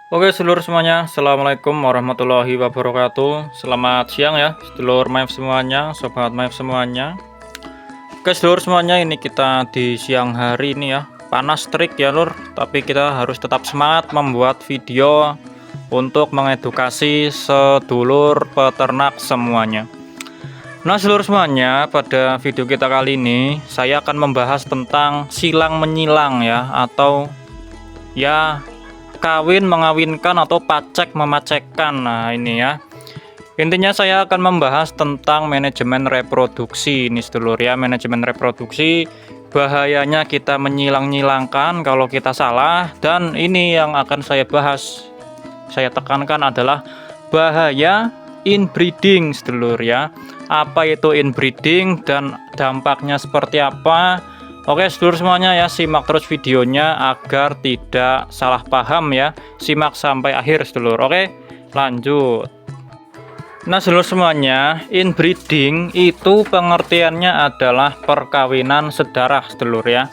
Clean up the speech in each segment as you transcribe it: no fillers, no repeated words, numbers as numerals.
Oke sedulur semuanya, Assalamualaikum warahmatullahi wabarakatuh. Selamat siang ya sedulur Maif semuanya, sobat Maif semuanya. Oke sedulur semuanya, ini kita di siang hari ini ya. Panas terik ya lur, tapi kita harus tetap semangat membuat video untuk mengedukasi sedulur peternak semuanya. Nah sedulur semuanya, pada video kita kali ini saya akan membahas tentang silang menyilang ya, atau ya kawin mengawinkan atau pacek memacekkan. Nah ini ya, intinya saya akan membahas tentang manajemen reproduksi ini sedulur ya. Manajemen reproduksi, bahayanya kita menyilang-nyilangkan kalau kita salah. Dan ini yang akan saya bahas, saya tekankan adalah bahaya inbreeding sedulur ya. Apa itu inbreeding dan dampaknya seperti apa? Oke sedulur semuanya ya, simak terus videonya agar tidak salah paham ya. Simak sampai akhir sedulur. Oke lanjut. Nah sedulur semuanya, inbreeding itu pengertiannya adalah perkawinan sedarah sedulur ya.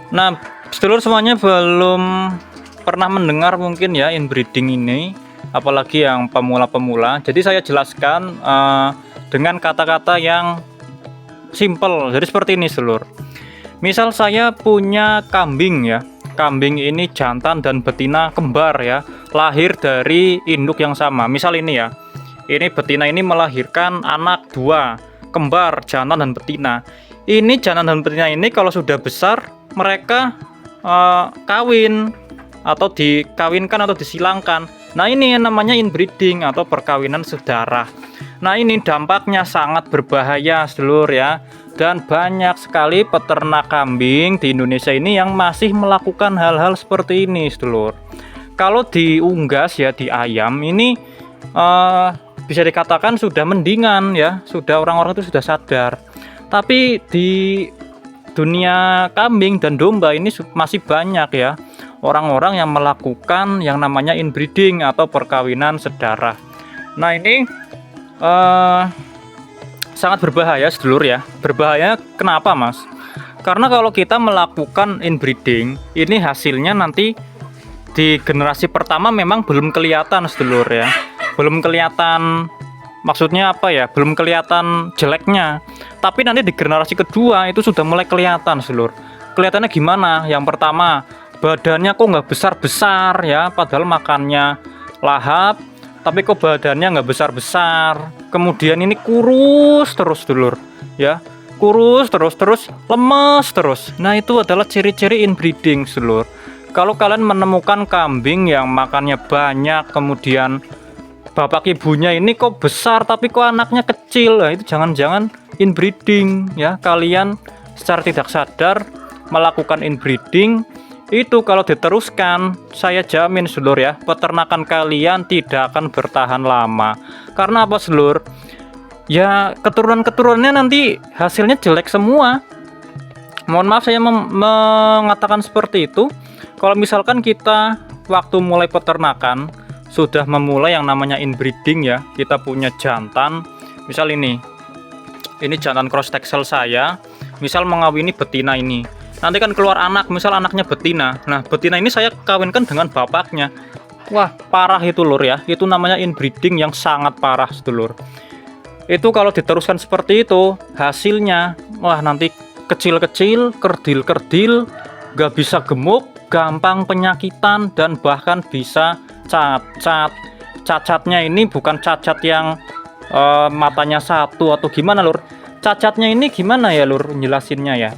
Nah sedulur semuanya belum pernah mendengar mungkin ya inbreeding ini, apalagi yang pemula-pemula. Jadi saya jelaskan dengan kata-kata yang simple. Jadi seperti ini sedulur. Misal saya punya kambing ya. Kambing ini jantan dan betina kembar ya. Lahir dari induk yang sama. Misal ini ya. Ini betina ini melahirkan anak dua, kembar, jantan dan betina. Ini jantan dan betina ini kalau sudah besar mereka kawin atau dikawinkan atau disilangkan. Nah ini yang namanya inbreeding atau perkawinan sedarah. Nah ini dampaknya sangat berbahaya sedulur ya. Dan banyak sekali peternak kambing di Indonesia ini yang masih melakukan hal-hal seperti ini sedulur. Kalau di unggas ya, di ayam ini bisa dikatakan sudah mendingan ya, sudah orang-orang itu sudah sadar. Tapi di dunia kambing dan domba ini masih banyak ya orang-orang yang melakukan yang namanya inbreeding atau perkawinan sedarah. Nah ini sangat berbahaya sedulur ya. Berbahaya kenapa mas? Karena kalau kita melakukan inbreeding ini hasilnya nanti di generasi pertama memang belum kelihatan sedulur ya. Belum kelihatan, maksudnya apa ya, belum kelihatan jeleknya. Tapi nanti di generasi kedua itu sudah mulai kelihatan sedulur. Kelihatannya gimana? Yang pertama, badannya kok nggak besar-besar ya, padahal makannya lahap. Tapi kok badannya nggak besar-besar. Kemudian ini kurus terus dulur ya, kurus terus lemes terus. Nah itu adalah ciri-ciri inbreeding dulur. Kalau kalian menemukan kambing yang makannya banyak, kemudian bapak ibunya ini kok besar tapi kok anaknya kecil, nah itu jangan-jangan inbreeding ya. Kalian secara tidak sadar melakukan inbreeding. Itu kalau diteruskan, saya jamin sedulur ya, peternakan kalian tidak akan bertahan lama. Karena apa sedulur? Ya keturunan-keturunannya nanti hasilnya jelek semua. Mohon maaf saya mengatakan seperti itu. Kalau misalkan kita waktu mulai peternakan sudah memulai yang namanya inbreeding ya, kita punya jantan. Misal ini jantan cross Texel saya, misal mengawini betina ini. Nanti kan keluar anak, misal anaknya betina. Nah betina ini saya kawinkan dengan bapaknya. Wah parah itu lur ya. Itu namanya inbreeding yang sangat parah sedulur. Itu kalau diteruskan seperti itu, hasilnya wah nanti kecil-kecil, kerdil-kerdil, gak bisa gemuk, gampang penyakitan, dan bahkan bisa cacat. Cacatnya ini bukan cacat yang matanya satu atau gimana lur. Cacatnya ini gimana ya lur jelasinnya ya.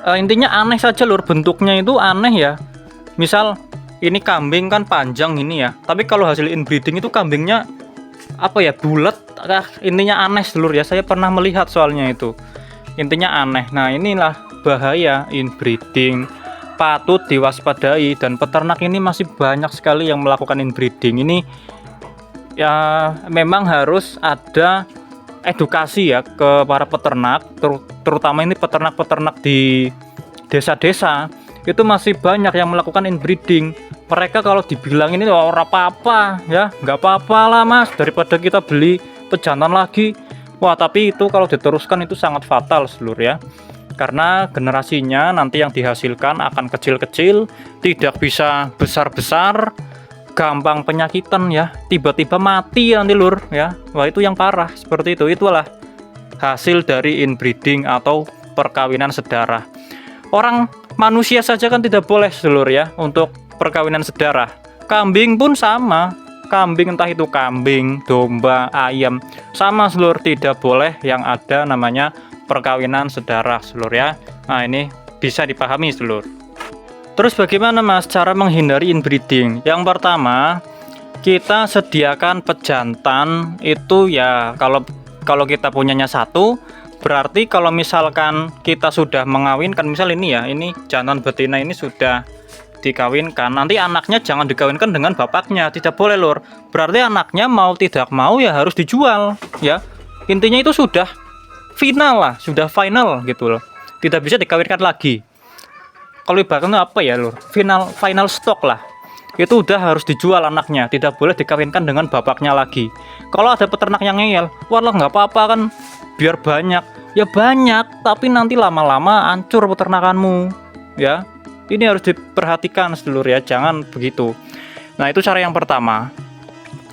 Intinya aneh saja lur, bentuknya itu aneh ya. Misal ini kambing kan panjang ini ya, tapi kalau hasil inbreeding itu kambingnya apa ya, bulat. Intinya aneh sedulur ya, saya pernah melihat soalnya itu. Intinya aneh. Nah inilah bahaya inbreeding, patut diwaspadai. Dan peternak ini masih banyak sekali yang melakukan inbreeding ini ya. Memang harus ada edukasi ya ke para peternak, terutama ini peternak-peternak di desa-desa. Itu masih banyak yang melakukan inbreeding. Mereka kalau dibilang ini orang apa-apa ya, nggak apa-apa lah mas, daripada kita beli pejantan lagi. Wah tapi itu kalau diteruskan itu sangat fatal seluruh ya. karena generasinya nanti yang dihasilkan akan kecil-kecil, tidak bisa besar-besar, gampang penyakitan ya, tiba-tiba mati nanti lur ya. Wah itu yang parah seperti itu. Itulah hasil dari inbreeding atau perkawinan sedarah. Orang manusia saja kan tidak boleh sedulur ya untuk perkawinan sedarah. Kambing pun sama. Kambing entah itu kambing, domba, ayam, sama sedulur, tidak boleh yang ada namanya perkawinan sedarah sedulur ya. Nah ini bisa dipahami sedulur. Terus bagaimana mas cara menghindari inbreeding? Yang pertama, kita sediakan pejantan itu ya, kalau kita punyanya satu, berarti kalau misalkan kita sudah mengawinkan, misal ini ya, ini jantan betina ini sudah dikawinkan, nanti anaknya jangan dikawinkan dengan bapaknya, tidak boleh lur. Berarti anaknya mau tidak mau ya harus dijual ya. Intinya itu sudah final lah, sudah final gitu loh, tidak bisa dikawinkan lagi. Kalau ibaratnya apa ya lur, final stok lah, itu udah harus dijual anaknya, tidak boleh dikawinkan dengan bapaknya lagi. Kalau ada peternak yang ngeyel, wah nggak apa-apa kan, biar banyak, ya banyak, tapi nanti lama-lama hancur peternakanmu ya. Ini harus diperhatikan sedulur ya, jangan begitu. Nah itu cara yang pertama.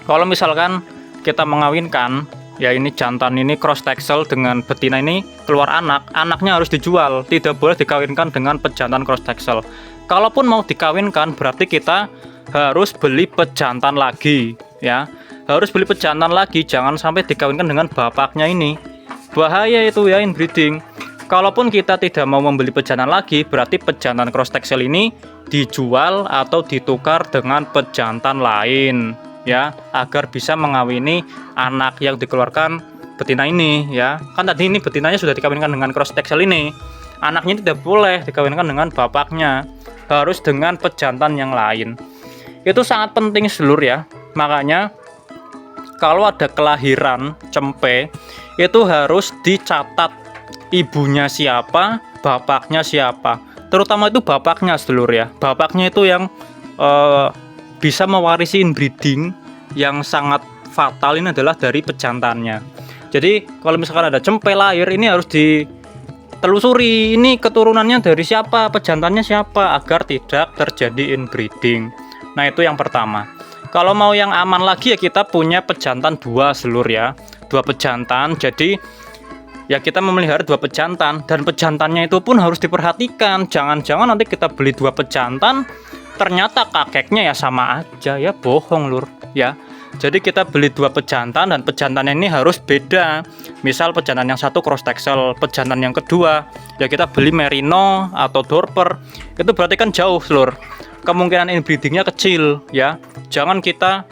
Kalau misalkan kita mengawinkan, ya ini jantan ini cross texel dengan betina ini keluar anak, anaknya harus dijual, tidak boleh dikawinkan dengan pejantan cross texel. Kalaupun mau dikawinkan, berarti kita harus beli pejantan lagi ya, harus beli pejantan lagi, jangan sampai dikawinkan dengan bapaknya ini. Bahaya itu ya inbreeding. Kalaupun kita tidak mau membeli pejantan lagi, berarti pejantan cross texel ini dijual atau ditukar dengan pejantan lain ya, agar bisa mengawini anak yang dikeluarkan betina ini ya. Kan tadi ini betinanya sudah dikawinkan dengan cross texel ini, anaknya tidak boleh dikawinkan dengan bapaknya, harus dengan pejantan yang lain. Itu sangat penting sedulur ya. Makanya kalau ada kelahiran cempe itu harus dicatat ibunya siapa, bapaknya siapa. Terutama itu bapaknya sedulur ya. Bapaknya itu yang bisa mewarisi inbreeding yang sangat fatal ini adalah dari pejantannya. Jadi kalau misalkan ada cempe lahir, ini harus ditelusuri, ini keturunannya dari siapa, pejantannya siapa, agar tidak terjadi inbreeding. Nah itu yang pertama. Kalau mau yang aman lagi ya kita punya pejantan dua sedulur ya, dua pejantan. Jadi ya kita memelihara dua pejantan, dan pejantannya itu pun harus diperhatikan. Jangan-jangan nanti kita beli dua pejantan, ternyata kakeknya ya sama aja ya, bohong lur ya. Jadi kita beli dua pejantan dan pejantannya ini harus beda. Misal pejantan yang satu cross texel, pejantan yang kedua ya kita beli merino atau dorper, itu berarti kan jauh lur, kemungkinan inbreedingnya kecil ya. Jangan kita,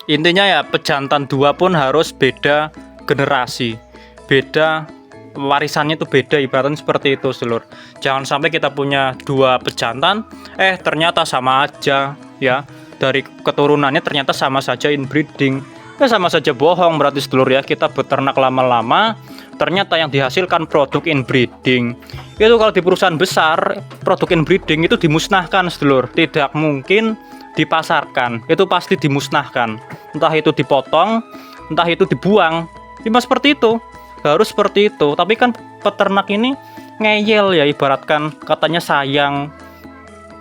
intinya ya pejantan dua pun harus beda generasi, beda warisannya itu beda, ibaratnya seperti itu sedulur. Jangan sampai kita punya dua pejantan ternyata sama aja ya, dari keturunannya ternyata sama saja inbreeding ya, sama saja bohong berarti sedulur ya. Kita beternak lama-lama ternyata yang dihasilkan produk inbreeding. Itu kalau di perusahaan besar produk inbreeding itu dimusnahkan sedulur, tidak mungkin dipasarkan, itu pasti dimusnahkan, entah itu dipotong, entah itu dibuang. Cuma seperti itu, harus seperti itu. Tapi kan peternak ini ngeyel ya, ibaratkan katanya sayang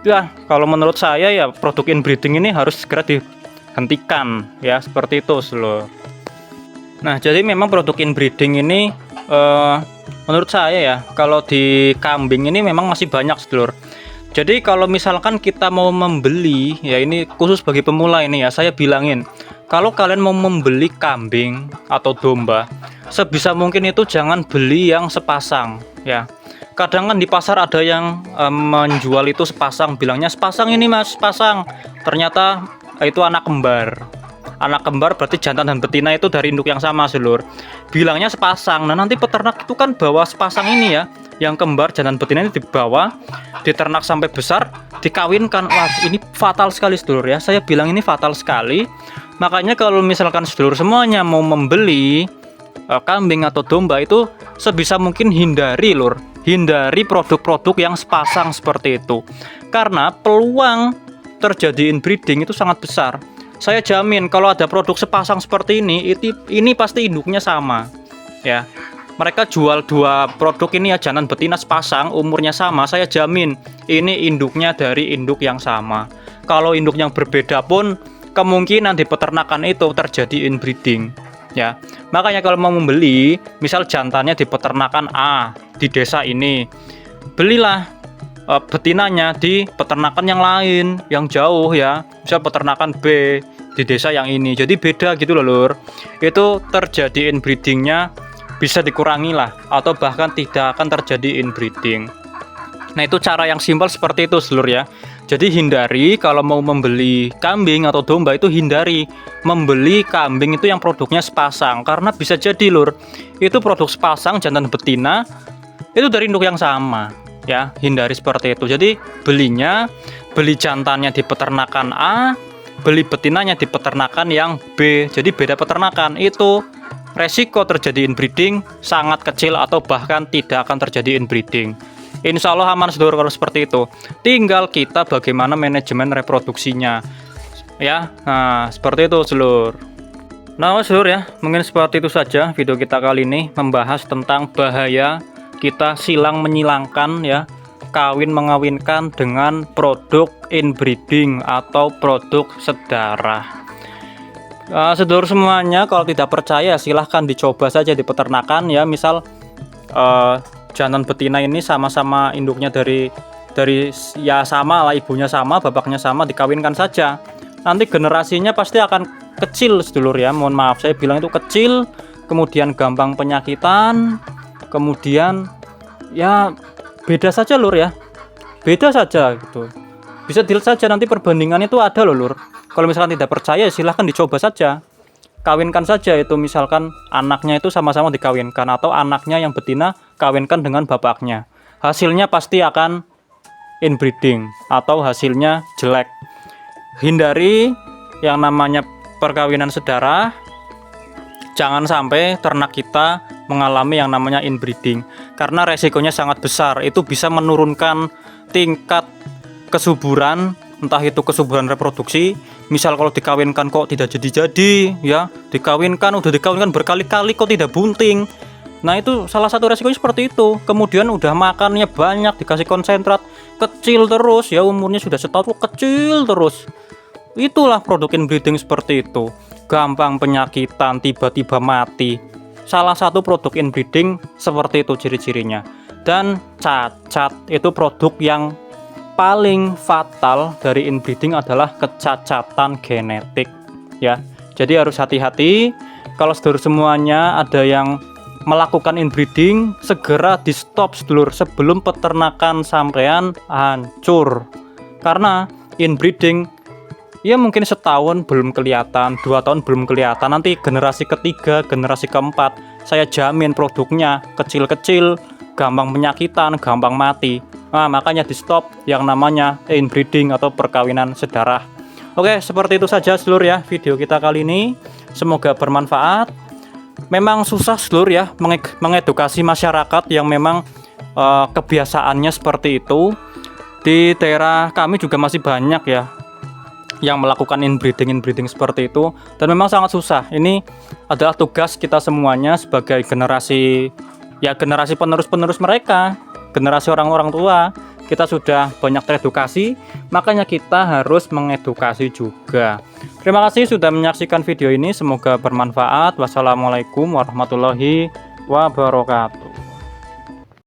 ya. Kalau menurut saya ya produk inbreeding ini harus segera dihentikan ya, seperti itu sedulur. Nah jadi memang produk inbreeding ini menurut saya ya, kalau di kambing ini memang masih banyak sedulur. Jadi kalau misalkan kita mau membeli ya, ini khusus bagi pemula ini ya, saya bilangin, kalau kalian mau membeli kambing atau domba, sebisa mungkin itu jangan beli yang sepasang ya. Kadang kan di pasar ada yang menjual itu sepasang, bilangnya sepasang ini mas, sepasang, ternyata itu anak kembar. Anak kembar berarti jantan dan betina itu dari induk yang sama sedulur, bilangnya sepasang. Nah nanti peternak itu kan bawa sepasang ini ya, yang kembar jantan betina ini dibawa, diternak sampai besar, dikawinkan. Wah ini fatal sekali sedulur ya, saya bilang ini fatal sekali. Makanya kalau misalkan sedulur semuanya mau membeli kambing atau domba, itu sebisa mungkin hindari lur, hindari produk-produk yang sepasang seperti itu, karena peluang terjadi inbreeding itu sangat besar. Saya jamin kalau ada produk sepasang seperti ini pasti induknya sama ya. mereka jual dua produk ini ya, jantan betina sepasang, umurnya sama, saya jamin ini induknya dari induk yang sama. Kalau induk yang berbeda pun kemungkinan di peternakan itu terjadi inbreeding ya. Makanya kalau mau membeli, misal jantannya di peternakan A di desa ini, belilah betinanya di peternakan yang lain, yang jauh ya, misal peternakan B di desa yang ini. Jadi beda gitu loh lur. Itu terjadi inbreedingnya bisa dikurangi lah, atau bahkan tidak akan terjadi inbreeding. Nah itu cara yang simpel seperti itu seluruh ya. Jadi hindari kalau mau membeli kambing atau domba itu hindari membeli kambing itu yang produknya sepasang, karena bisa jadi lur itu produk sepasang jantan betina itu dari induk yang sama ya. Hindari seperti itu. Jadi beli jantannya di peternakan A, beli betinanya di peternakan yang B, jadi beda peternakan. Itu resiko terjadi inbreeding sangat kecil atau bahkan tidak akan terjadi inbreeding. Insya Allah aman sedulur kalau seperti itu. Tinggal kita bagaimana manajemen reproduksinya ya. Nah seperti itu sedulur. Nah sedulur ya, mungkin seperti itu saja video kita kali ini, membahas tentang bahaya kita silang menyilangkan ya, kawin mengawinkan dengan produk inbreeding atau produk sedarah. Sedulur semuanya, kalau tidak percaya silahkan dicoba saja di peternakan ya. Misal jantan betina ini sama-sama induknya dari ya sama lah, ibunya sama, bapaknya sama, dikawinkan saja. Nanti generasinya pasti akan kecil sedulur ya. Mohon maaf saya bilang itu kecil, kemudian gampang penyakitan, kemudian ya beda saja lur ya. Beda saja gitu. Bisa dilihat saja nanti perbandingan itu ada loh lur. Kalau misalkan tidak percaya silahkan dicoba saja. Kawinkan saja itu, misalkan anaknya itu sama-sama dikawinkan, atau anaknya yang betina kawinkan dengan bapaknya. Hasilnya pasti akan inbreeding atau hasilnya jelek. Hindari yang namanya perkawinan sedarah. Jangan sampai ternak kita mengalami yang namanya inbreeding, karena resikonya sangat besar. Itu bisa menurunkan tingkat kesuburan, entah itu kesuburan reproduksi. Misal kalau dikawinkan kok tidak jadi-jadi ya, udah dikawinkan berkali-kali kok tidak bunting. Nah itu salah satu resikonya seperti itu. Kemudian udah makannya banyak, dikasih konsentrat, kecil terus ya, umurnya sudah setahun kecil terus. Itulah produk inbreeding seperti itu. Gampang penyakitan, tiba-tiba mati. Salah satu produk inbreeding seperti itu ciri-cirinya. Dan cacat itu produk yang paling fatal dari inbreeding adalah kecacatan genetik ya. Jadi harus hati-hati. Kalau sedulur semuanya ada yang melakukan inbreeding, segera di stop sedulur sebelum peternakan sampean hancur. Karena inbreeding ya mungkin setahun belum kelihatan, 2 tahun belum kelihatan, nanti generasi ketiga, generasi keempat saya jamin produknya kecil-kecil, gampang penyakitan, gampang mati. Nah, makanya di stop yang namanya inbreeding atau perkawinan sedarah. Oke, seperti itu saja seluruh ya video kita kali ini. Semoga bermanfaat. Memang susah seluruh ya mengedukasi masyarakat yang memang kebiasaannya seperti itu. Di daerah kami juga masih banyak ya yang melakukan inbreeding seperti itu, dan memang sangat susah. Ini adalah tugas kita semuanya sebagai generasi penerus mereka, generasi orang-orang tua. Kita sudah banyak teredukasi, makanya kita harus mengedukasi juga. Terima kasih sudah menyaksikan video ini, semoga bermanfaat. Wassalamualaikum warahmatullahi wabarakatuh.